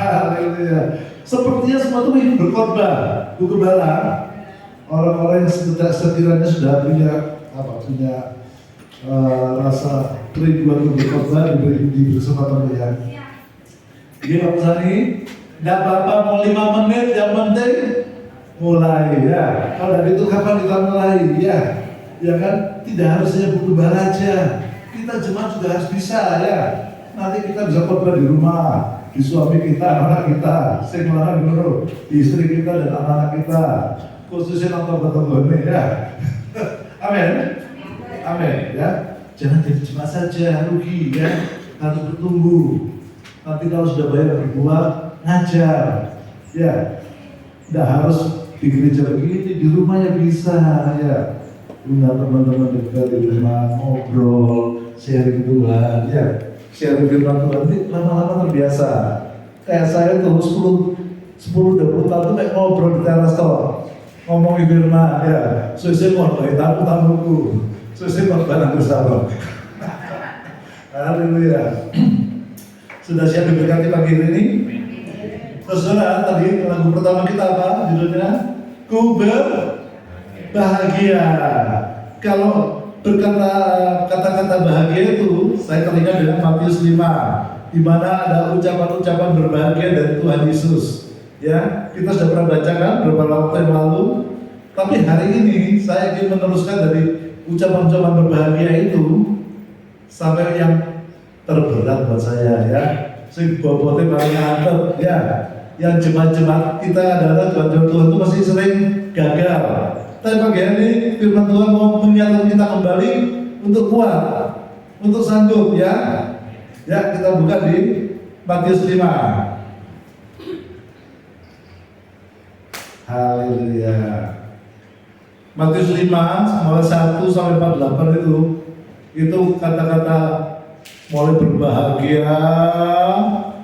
Haleluya. Sepertinya semua itu ingin berkorban. Bu Gembala, orang-orang yang sekiranya sudah punya rasa kerinduan untuk berkorban diberi kesempatan ya. Jadi Pak Sani, nggak apa-apa mau 5 menit, yang penting mulai ya. Kalau dari itu kapan kita mulai ya? Ya kan, tidak harusnya Bu Gembala aja. Kita jemaat juga harus bisa ya. Nanti kita bisa khotbah di rumah, di suami kita, anak kita, sing lanang dulu, istri kita dan anak-anak kita, khususnya nonton ini ya. Amin. Amin ya. Jangan jadi jemaat saja, rugi ya. Harus bertumbuh. Nanti kalau sudah bayar berbuat, ngajar ya. Tidak harus di gereja begini, di rumah ya bisa ya. Punya teman-teman dekat di rumah, ngobrol, sharing Tuhan ya. Sharing firman Tuhan ini lama-lama terbiasa. Kayak saya tuh 10-20 tahun tuh kayak ngobrol di teras toh, ngomongin firman ya. Sesuai mau baik tamu-tamuku, sesuai mau barang bersama. Haleluya. Sudah siap diberkati pagi ini? Saudara, tadi lagu pertama kita apa judulnya? Ku berbahagia. Kalau berkata kata-kata bahagia itu saya teringat dengan Matius 5, di mana ada ucapan-ucapan berbahagia dari Tuhan Yesus. Ya, kita sudah pernah baca kan beberapa waktu yang lalu. Tapi hari ini saya ingin meneruskan dari ucapan-ucapan berbahagia itu sampai yang terberat buat saya ya. Sing bobotnya paling antep ya. Yang jemaat-jemaat kita adalah jemaat Tuhan itu masih sering gagal. Tapi pagi ini firman Tuhan mau mengingatkan kita kembali untuk kuat, untuk sanggup ya. Ya, kita buka di Matius 5. Haleluya. Matius 5 mulai 1 sampai 48 itu kata-kata mulai berbahagia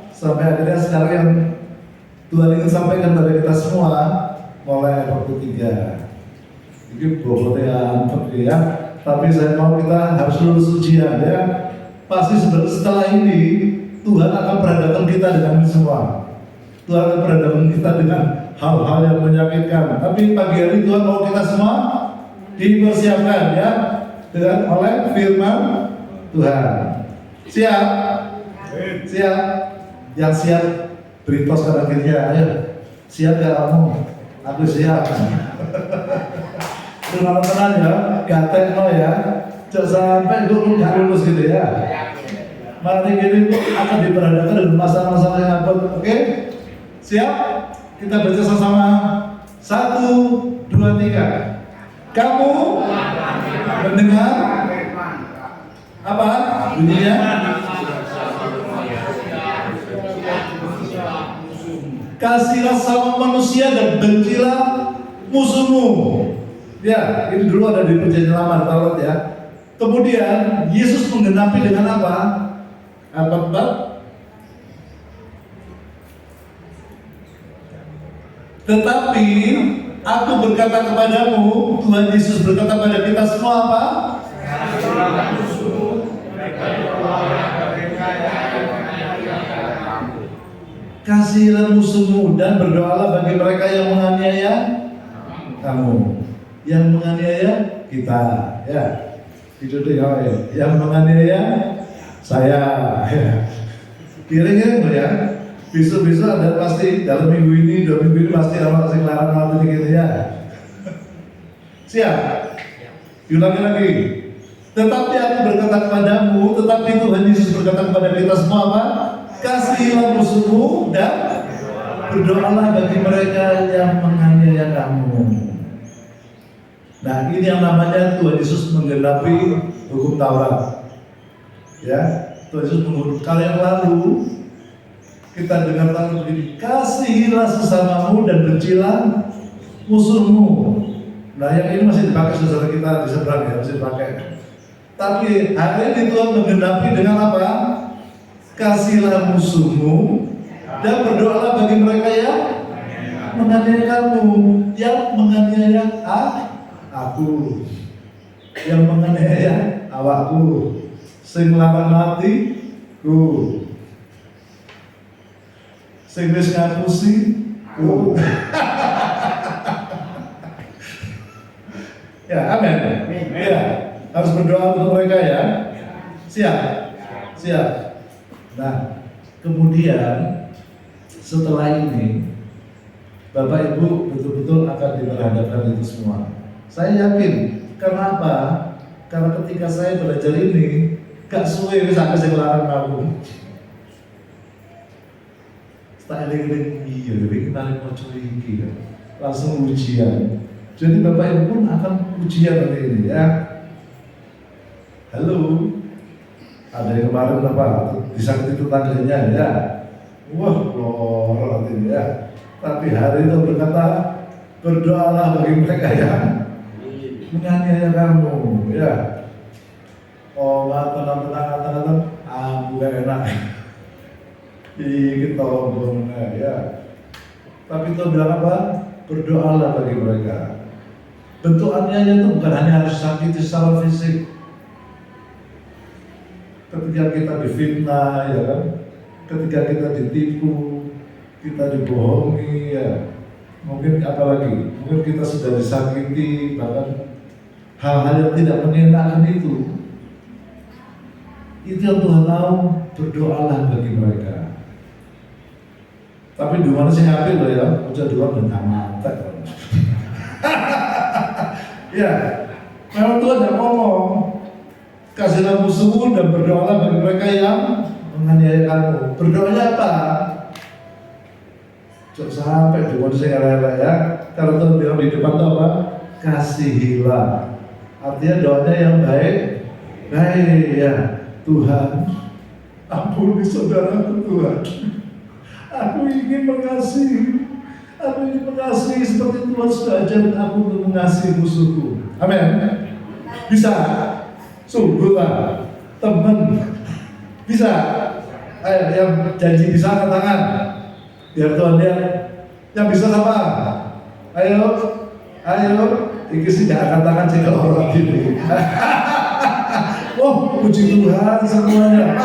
sampai akhirnya sekarang yang Tuhan ingin sampaikan kepada kita semua mulai ayat 43. Ini bobotnya ya, tapi saya mau kita harus lulus ujian ya. Pasti setelah ini Tuhan akan perhadapkan kita dengan ini semua. Tuhan akan perhadapkan kita dengan hal-hal yang menyakitkan. Tapi pagi hari Tuhan mau kita semua dipersiapkan ya dengan oleh firman Tuhan. Siap? Siap? Yang siap beri tos ke akhirnya ayo. Siap gak kamu? Aku siap. Tenang-tenang ya, gatek no ya. Jangan sampai gue gak lulus gitu ya. Mari ini akan diperhadapkan dengan masalah-masalah yang apa. Oke? Siap? Kita baca sama-sama. 1, 2, 3. Kamu mendengar apa bunyinya? Kasihlah sama manusia dan bencilah musuhmu. Ya, ini dulu ada di Perjanjian Lama Taurat ya. Kemudian Yesus menggenapi dengan apa? Apa? Tetapi aku berkata kepadamu, Tuhan Yesus berkata kepada kita semua apa? Kasihilah musuhmu dan berdoalah bagi mereka yang menganiaya kamu. Yang menganiaya kita, ya. Itu ya, yang menganiaya saya, ya. Kira-kira ya. Besok-besok ada pasti dalam minggu ini, 2 minggu ini pasti orang kasih larang gitu ya. Siap? Diulangi lagi. Tetapi aku berkata kepadamu, tetapi Tuhan Yesus berkata kepada kita semua apa? Kasihilah musuhmu dan berdoalah bagi mereka yang menganiaya kamu. Nah, ini yang namanya Tuhan Yesus menggenapi hukum Taurat. Ya, Tuhan Yesus menghukum. Kalau yang lalu kita dengar Taurat begini, kasihilah sesamamu dan bencilah musuhmu. Nah, yang ini masih dipakai saudara kita di seberang ya, masih dipakai. Tapi hari ini Tuhan menggenapi dengan apa? Kasihilah musuhmu dan berdoalah bagi mereka yang menganiaya kamu, yang menganiaya aku, yang menganiaya awakku, sing lawan matiku. Sing wis ngapusi. Ya, amin. Ya, harus berdoa untuk mereka ya. Siap. Siap. Nah, kemudian setelah ini Bapak Ibu betul-betul akan diperhadapkan itu semua. Saya yakin. Karena apa? Karena ketika saya belajar ini, gak suwe sampai saya larang aku. Tak eling-eling iya, tapi kita mau cuci ya. Langsung ujian. Jadi Bapak Ibu pun akan ujian hari ini ya. Halo, ada yang kemarin apa? Disakiti tetangganya ya. Wah, lor ini ya. Tapi hari itu berkata, berdoalah bagi mereka yang menganiaya kamu ya. Oh, tenang, aku gak enak. Kita ngomong ya. Tapi itu bilang apa? Berdoalah bagi mereka. Bentuk aniaya itu bukan hanya harus sakit secara fisik. Ketika kita difitnah, ya kan? Ketika kita ditipu, kita dibohongi, ya. Mungkin apalagi, mungkin kita sudah disakiti, bahkan hal-hal yang tidak menyenangkan itu. Itu yang Tuhan tahu. Berdoalah bagi mereka. Tapi di mana sih ngapain loh ya? Udah dua bentang mata. Ya, memang Tuhan yang ngomong, kasihlah musuhmu dan berdoalah bagi mereka yang menganiaya kamu. Berdoanya apa? Jangan sampai di mana sih rela ya? Kalau Tuhan bilang di depan itu apa? Kasihilah. Artinya doanya yang baik ya. Tuhan, ampuni saudaraku Tuhan. Aku ingin mengasihi. Aku ingin mengasihi seperti Tuhan sudah ajarin aku untuk mengasihi musuhku. Amin. Bisa? Sungguhlah, teman. Bisa? Ayo, yang janji bisa angkat tangan. Biar Tuhan lihat. Yang bisa apa? Ayo. Ini sih gak angkat tangan sih kalau orang gini. Oh, puji Tuhan semuanya.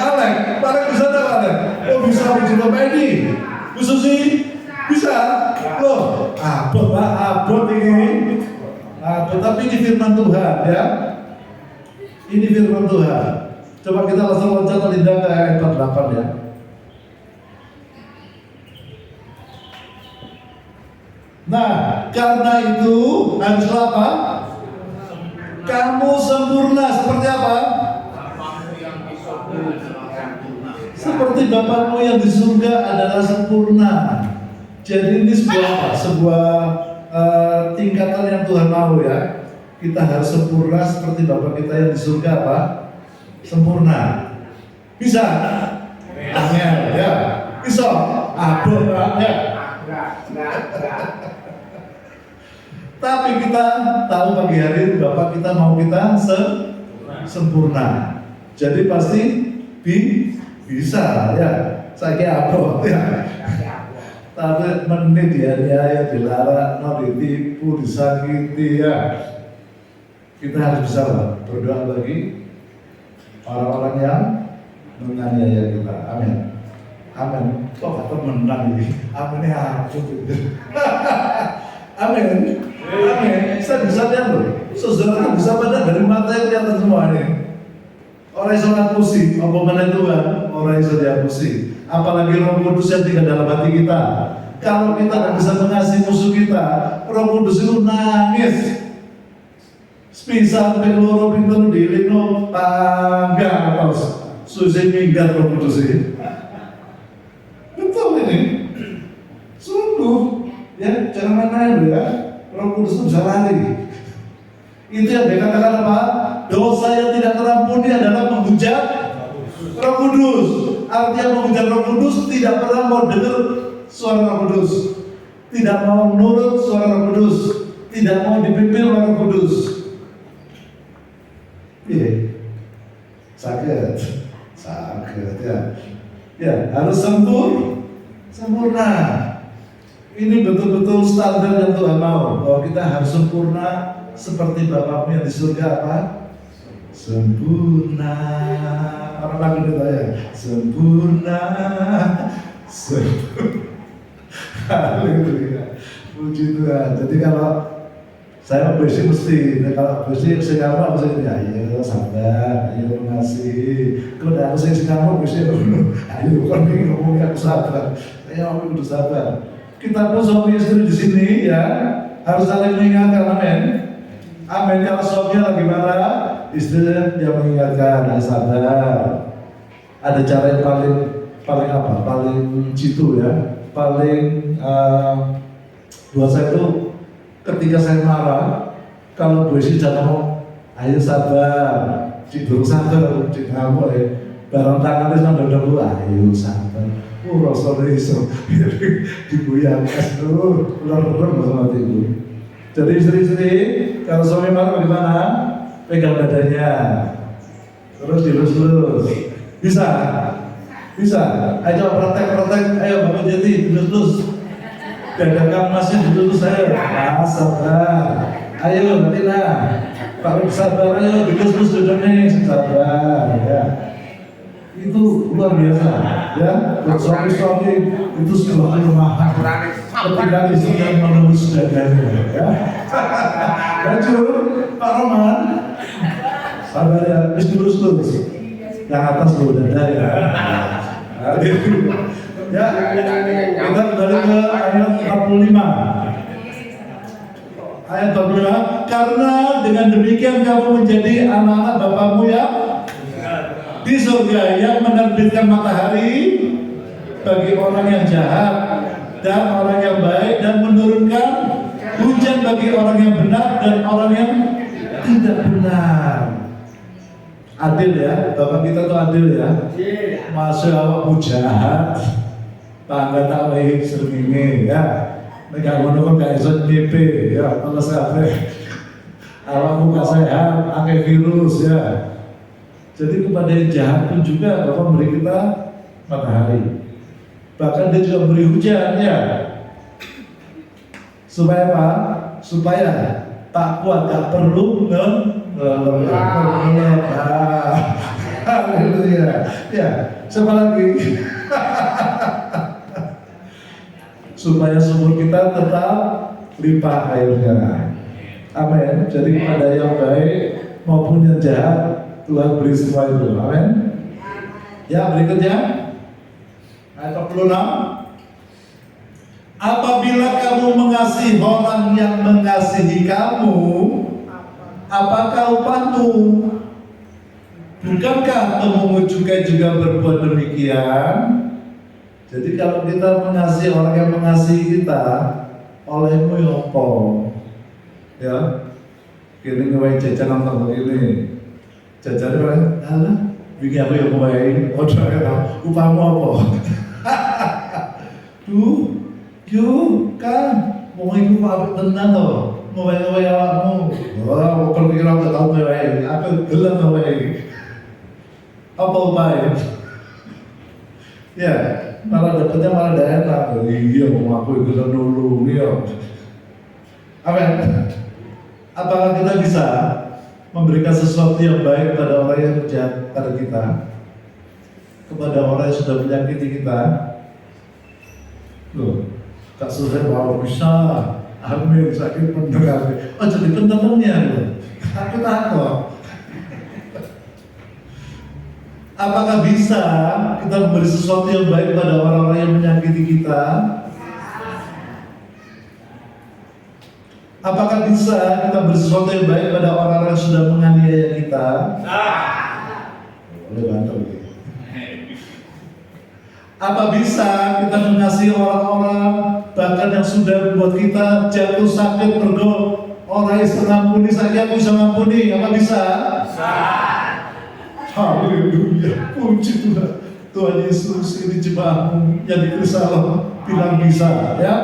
Pak bisa tak Alek? Oh bisa puji Bapak Edi. Bu Susi, bisa? Loh, abot Pak, abot ini. Tapi ini firman Tuhan ya. Ini firman Tuhan. Coba kita langsung loncat terlindah ke ayat 48 ya. Nah, karena itu haruslah apa? Kamu sempurna seperti apa? Seperti Bapakmu yang di surga adalah sempurna. Jadi ini sebuah tingkatan yang Tuhan mau ya. Kita harus sempurna seperti Bapa kita yang di surga apa? Sempurna. Bisa? Amin. Ya. Bisa? Abot ya. Tapi kita tahu pagi hari Bapak kita mau kita sempurna. Jadi pasti bisa ya. Saya kira abot ya. Tapi menit dianiaya, dilarang, ditipu, disakiti ya. Kita harus bisa berdoa bagi orang-orang yang menganiaya kita. Amin. Amin. Kok kata menang ini? Amin ya. Amin. Amin. Saya bisa lihat loh. Saudara bisa pada dari mata yang kelihatan semua ini. Orang yang sangat pusing, omongan Tuhan, orang yang sudah pusing. Apalagi Roh Kudus yang tinggal dalam hati kita. Kalau kita tidak bisa mengasihi musuh kita, Roh Kudus itu nangis. Bisa sampai loro pintu dilino tangga atau susi minggat Roh Kudus ini. Betul ini. Sungguh, ya jangan main-main ya. Roh Kudus itu bisa lari. Itu yang dikatakan apa? Dosa yang tidak terampuni adalah menghujat Roh Kudus. Artinya menghujat Roh Kudus tidak pernah mau dengar suara Roh Kudus, tidak mau menurut suara Roh Kudus, tidak mau dipimpin oleh Roh Kudus. Iya, sakit ya. Ya harus sempurna. Ini betul-betul standar yang Tuhan mau, bahwa kita harus sempurna seperti Bapakmu yang di surga apa? Sempurna. Orang lagu kita ya. Sempurna. gitu ya. Puji Tuhan. Jadi kalau saya bersih mesti, kalau bersih saya kamu mesti ayo sabar, ayo mengasihi. Kalau aku sih kamu bersih dulu, ayo kan ngomongnya aku sabar, ayo aku udah sabar. Kita pun suami istri di sini ya harus saling mengingatkan, amin. Amin. Kalau suaminya lagi marah, istrinya dia mengingatkan, ayo sabar. Ada cara yang paling apa? Paling jitu ya, paling buat saya itu. Ketika saya marah, kalau Bu Isi sudah ngomong, ayo sabar, cidurung sabar, cidurung ya, barang tangannya sampai dulu, ayo sabar, rasanya iso, digoyangkan tuh, ular-ular sama ibu. Jadi istri-istri, kalau suami marah bagaimana? Pegang badannya, terus dilus-lus, bisa? Ayo praktek, ayo Bapak Jati, dilus-lus. Dadakan masih dulu saya, sabar. Ayo nanti lah, Pak sabar, ayo dilus-lus duduknya, sabar ya. Itu luar biasa ya. Buat suami-suami itu sebuah kelemahan. Ketika istrinya menembus dadanya ya. Lanjut, Pak Roman, sabar ya, dilus-lus. Yang atas dulu dada ya. Ya, kita kembali ke ayat 45. Ayat 45, karena dengan demikian kamu menjadi anak-anak Bapamu yang di surga yang menerbitkan matahari bagi orang yang jahat dan orang yang baik dan menurunkan hujan bagi orang yang benar dan orang yang tidak benar. Adil ya, Bapak kita tuh adil ya. Masya Allah jahat. Tangga tak baik seringi ya, mereka menurut kayak ZDP ya, kalau saya alam muka sehat, pakai virus ya. Jadi kepada yang jahat pun juga Bapak memberi kita matahari, bahkan dia juga beri hujan ya. Supaya apa? Supaya tak kuat, tak perlu Haleluya. Ya, siapa lagi? Supaya sumur kita tetap limpah airnya. Amin. Jadi kepada yang baik maupun yang jahat Tuhan beri semua itu. Amin. Ya, berikutnya ayat 46. Apabila kamu mengasihi orang yang mengasihi kamu, apakah upahmu? Bukankah pemungut cukai juga berbuat demikian? Jadi kalau kita mengasihi orang yang mengasihi kita, olehmu yopo, ya, kini ngewai jajan nonton begini, jajan orang, alah, bikin apa yang ngewai, upahmu apa? Kan, mau ikut apa tenan toh, ngewai awakmu, wah, perpikiran tak tahu ngewai, apa gelam ngewai, apa upahnya? Ya. Malah dapetnya malah daerah. Iya, mau aku ikutan dulu, iya. Amin. Apakah kita bisa memberikan sesuatu yang baik pada orang yang jahat pada kita, kepada orang yang sudah menyakiti kita? Loh, Kak Surya mau bisa, amin, sakit mendengar. Oh, jadi pentemannya loh. Aku takut. Apakah bisa kita memberi sesuatu yang baik pada orang-orang yang menyakiti kita? Apakah bisa kita beri sesuatu yang baik pada orang-orang yang sudah menganiaya kita? Boleh bantu. Apa bisa kita mengasihi orang-orang bahkan yang sudah membuat kita jatuh sakit mergo orang yang mengampuni saja aku bisa mengampuni? Apa bisa? Haleluya, puji Tuhan. Tuhan Yesus ini jemaatmu yang di Yerusalem bilang bisa ya.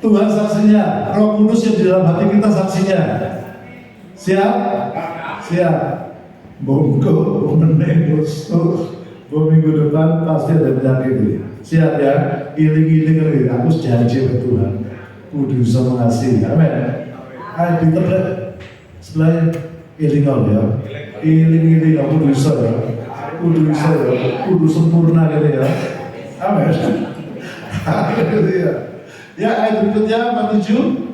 Tuhan saksinya, Roh Kudus yang di dalam hati kita saksinya. Siap? Siap. Monggo menembus minggu depan pasti ada penyakit. Siap ya? Iling-iling aku janji ke Tuhan kudu bisa mengasihi. Amin. Ayo diterlek sebelah ilingol ya. Iling-iling aku bisa ya, kudu sempurna gitu ya. Amin. Haleluya. Ya, ayat berikutnya 47.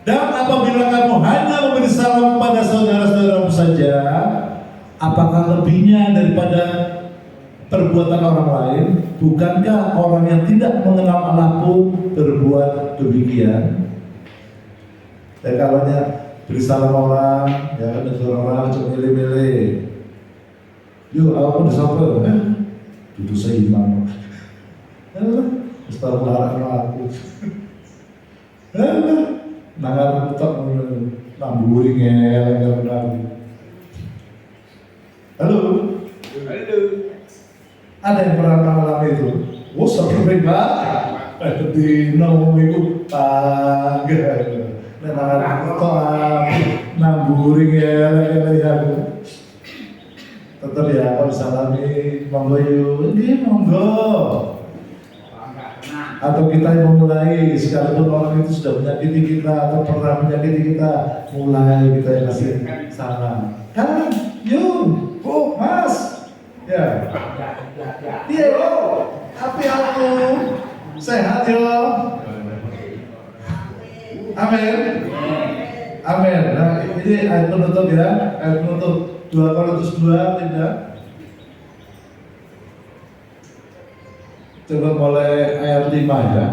Dan apabila kamu hanya memberi salam kepada saudara-saudaramu saja, apakah lebihnya daripada perbuatan orang lain? Bukankah orang yang tidak mengenal Allah pun berbuat demikian? Dan kalau beri salam orang, ya negur orang cuma milih-milih. Yuk, aku disapa, duduk seimbang. Ustaz melarang aku. Nangar putak namburi ngel. Halo. Ada yang pernah mengalami itu? Oh, sering banget. Di nomor itu tangga. Nangar putak namburi ngel. Tetap ya, kalau disalami monggo yuk, ini monggo. Atau kita yang memulai, sekalipun orang itu sudah menyakiti kita atau pernah menyakiti kita, mulai kita yang kasih salam. Kan, yuk, oh mas, ya, iya oh, api aku, sehat yo, amin, amin. Nah ini ayat penutup ya, ayat penutup 2 Korintus 2 tidak. Coba mulai ayat 5 ya.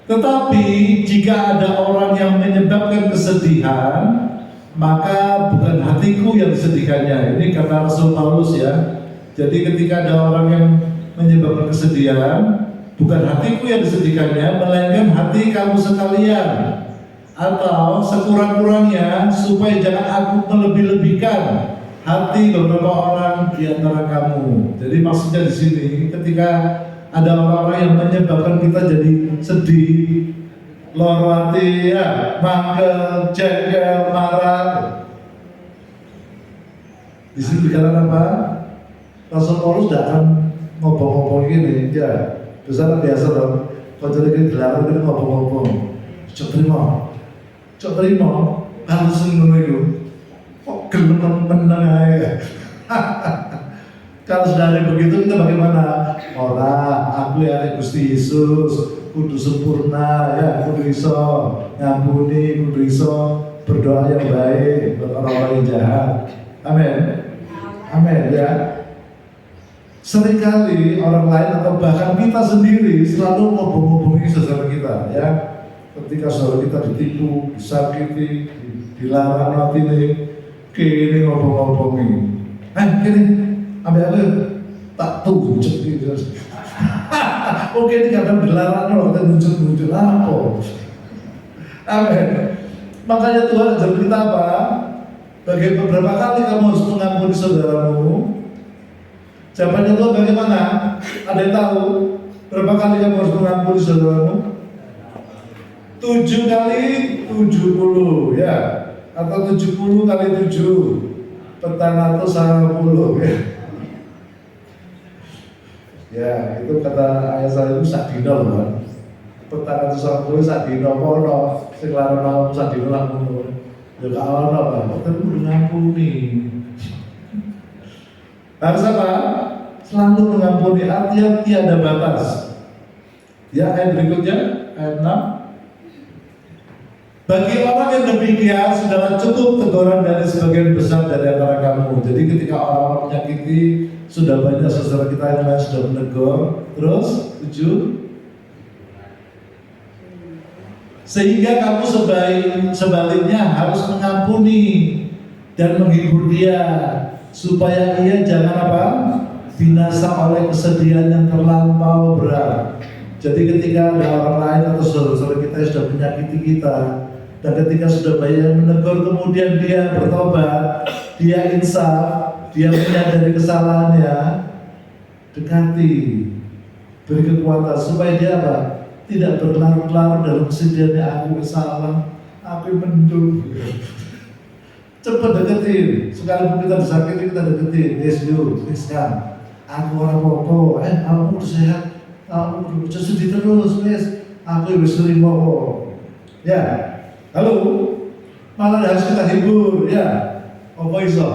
Tetapi jika ada orang yang menyebabkan kesedihan, maka bukan hatiku yang disedihkannya. Ini kata Rasul Paulus ya. Jadi ketika ada orang yang menyebabkan kesedihan, bukan hatiku yang disedihkannya, melainkan hati kamu sekalian. Atau sekurang-kurangnya supaya jangan aku melebih-lebihkan hati beberapa orang di antara kamu. Jadi maksudnya di sini ketika ada orang-orang yang menyebabkan kita jadi sedih, loro hati, ya, mangkel, jengkel, marah. Di sini dikatakan apa? Rasul Paulus tidak akan ngobong-ngobong gini, ya. Besar biasa dong. Kalau jadi dilarang kita ngobong-ngobong. Cok terima, harus menunggu. Kok gelem menang aja. Kalau sudah ada begitu kita bagaimana? Aku ya Gusti Yesus, kudu sempurna ya, kudu iso ngampuni, kudu iso berdoa yang baik buat orang-orang yang jahat. Amin. Amin ya. Seringkali orang lain atau bahkan kita sendiri selalu ngobong-ngobongi saudara kita ya. Ketika saudara kita ditipu, disakiti, dilarang hati nih. Kini ngomong-ngomongin, kini ambil aku tak tunjuk gitu. Oke ini kadang dilarang loh, kita tunjuk apa? Amin. Makanya Tuhan ajar kita apa? Bagi beberapa kali kamu harus mengampuni saudaramu. Jawabannya Tuhan bagaimana? Ada yang tahu? Berapa kali kamu harus mengampuni saudaramu? 7 kali 70 ya. Atau 70 kali 7 petang atau 90 ya. Ya itu kata ayah saya itu sadino loh kan. Petang atau 90 sadino kono seklaran malam sadino lah kono. Ya gak ono apa, tapi udah ngampuni. Harus apa? Selalu mengampuni, artinya tiada batas. Ya ayat berikutnya, ayat 6. Bagi orang yang demikian sudah cukup teguran dari sebagian besar dari antara kamu. Jadi ketika orang menyakiti, sudah banyak saudara kita yang lain sudah menegur. Terus 7. Sehingga kamu sebaliknya harus mengampuni dan menghibur dia supaya ia jangan apa? Binasa oleh kesedihan yang terlampau berat. Jadi ketika ada orang lain atau saudara-saudara kita yang sudah menyakiti kita, dan ketika sudah banyak menegur kemudian dia bertobat, dia insaf, dia menyadari kesalahannya, dekati, beri kekuatan supaya dia apa? Tidak berlarut-larut dalam kesedihannya. Aku salah, aku mendung. Cepat deketin, sekalipun kita disakiti kita deketin. Yes you, yes kan. Aku orang popo, aku udah sehat, aku udah sedih terus, yes. Aku udah sering popo. Ya, halo, malah harus kita hibur, ya. Apa iso?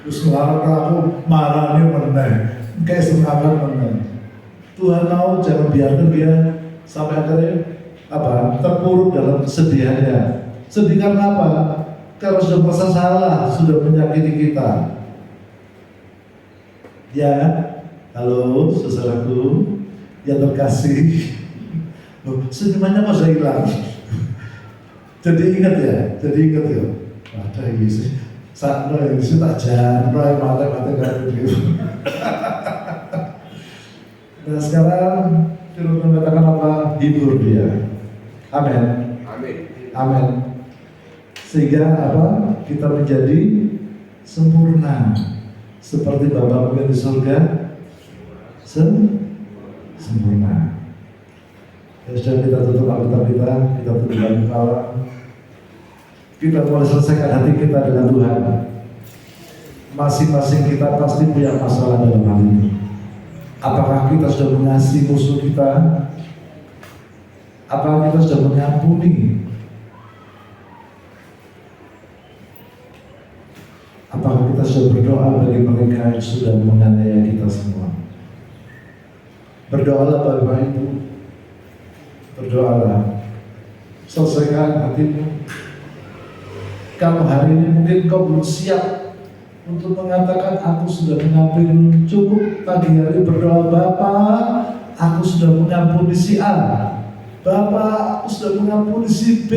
Terus ngelarang aku marahnya meneng, kayak semangat meneng. Tuhan mau jangan biarkan dia sampai akhirnya terpuruk dalam kesedihannya. Sedih karena apa? Karena sudah merasa salah, sudah menyakiti kita. Ya, halo saudaraku yang terkasih. Senyumannya kok saya hilang. Jadi ingat ya. Ada ini sih. Sakno yang sih tak jangan, mata kan gitu. Nah sekarang firman mengatakan apa? Hibur dia. Amin. Amin. Sehingga apa? Kita menjadi sempurna seperti Bapakmu yang di surga sempurna. Ya sudah, kita tutup Alkitab kita tutup kepala. Kita mulai selesaikan hati kita dengan Tuhan. Masing-masing kita pasti punya masalah dalam hal ini. Apakah kita sudah mengasihi musuh kita? Apakah kita sudah mengampuni? Apakah kita sudah berdoa bagi mereka yang sudah menganiaya kita semua? Berdoalah Bapak Ibu. Berdoalah. Selesaikan hatimu. Kalau hari ini mungkin kau belum siap untuk mengatakan aku sudah mengampuni, cukup pagi hari berdoa, Bapak, aku sudah mengampuni si A, Bapak, aku sudah mengampuni si B.